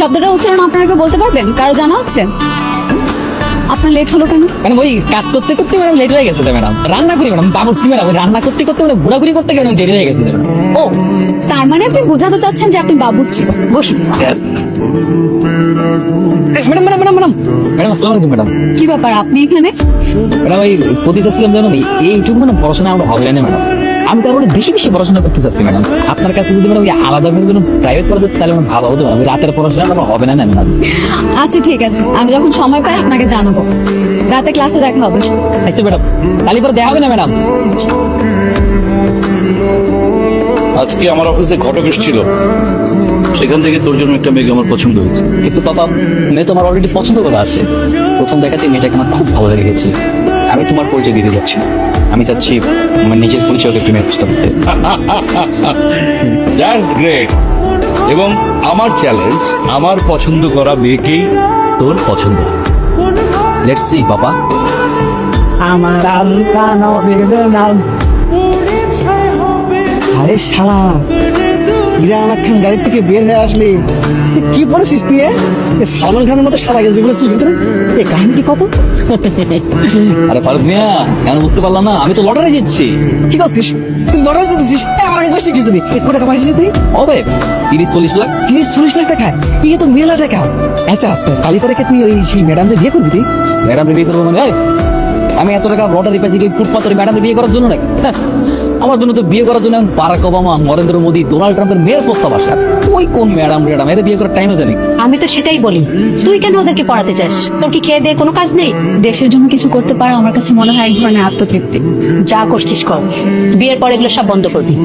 শব্দটা উচ্চারণ আপনাকে বলতে পারবেন? কারো জানা আছে? আপনার লেট হলো কেন? মানে ওই কাজ করতে করতে ম্যাডাম লেট হয়ে গেছে ম্যাডাম। রান্না করি ম্যাডাম, বাবুর্চি ম্যাডাম, রান্না করতে করতে মানে ঘোরাঘুরি করতে গেলে দেরি হয়ে গেছে ম্যাডাম। ও, তার মানে আপনি বোঝাতে চাচ্ছেন যে আপনি বাবুর্চি। বসুন। Madam madam madam madam madam আসসালামু আলাইকুম ম্যাডাম। কি ব্যাপার, আপনি এখানে? ম্যাডাম ওই পতিতা ছিলাম জানো এইটুকু মানে পড়াশোনা আমরা হবে না ম্যাডাম। আমি তার মানে বেশি বেশি পড়াশোনা করতে চাচ্ছি ম্যাডাম। আপনার কাছে যদি ম্যাডাম আলাদা কোনো প্রাইভেট পড়া যেত তাহলে আমার ভালো হতো ম্যাডাম। রাতের পড়াশোনা আমার হবে না ম্যাডাম। আচ্ছা ঠিক আছে, আমি যখন সময় পাই আপনাকে জানাবো। রাতে ক্লাসে দেখা হবে। আচ্ছা ম্যাডাম, কালি পরে দেখা হবে না ম্যাডাম? আজকে আমার অফিসে ঘটক এসেছিল, সেখান থেকে তোর জন্য একটা মেয়েকে আমার পছন্দ হয়েছে। কিন্তু বাবা, মেয়ে তোমার অলরেডি পছন্দ করা আছে। প্রথম দেখাতে মেয়েটাকে আমার খুব ভালো লেগে গেছে। আমি তোমার পরিচয় দিতে যাচ্ছি না, আমি চাচ্ছি আমার নিজের পরিচয়কে প্রেমের প্রস্তাব দিতে। That's great. এবং আমার চ্যালেঞ্জ, আমার পছন্দ করা মেয়েকেই তোর পছন্দ। লেটস সি বাবা। আমার আরে শালা, ইরা আমার খান গাড়ি থেকে বের হয়ে আসলি, তুই কি পড়েছিস তুই? সালমান খানের মতো সাদা গেঞ্জি পড়েছিস ভিতরে। এই কাহিনী কত? আরে ফারুক মিয়া, কেন বুঝতে পারলাম না? আমি তো লটারি জিতছি। কি করছিস তুই? লড়াই দিতেছিস? আমার আগে কষ্ট কিছু নেই। কত টাকা পাইছিস তুই? হবে 30-40 লাখ। 30-40 লাখ টাকা? ইয়ে তো মেলা টাকা। আচ্ছা, কালি করে তুই ওই সেই ম্যাডামকে বিয়ে করবি তুই? ম্যাডাম বিয়ে করবো মানে? এই, আমি এত টাকা লটারি পাইছি কি ফুটপাতের ম্যাডাম বিয়ে করার জন্য নাকি? হ্যাঁ, আমার জন্য তো বিয়ে করার জন্য Barack Obama, Narendra Modi, Donald ট্রাম্পের মেয়ের প্রস্তাব আসা। ওই কোন ম্যাডাম এর বিয়ে করার টাইম আছে নাকি? আমি তো সেটাই বলি, তুই কেন ওদেরকে পড়াতে চাস? তোর কি খেয়ে দিয়ে কোনো কাজ নেই? দেশের জন্য কিছু করতে পারো, আমার কাছে মনে হয় এক ধরনের আত্মতৃপ্তি। যা করছিস কর, বিয়ের পর এগুলো সব বন্ধ করবি।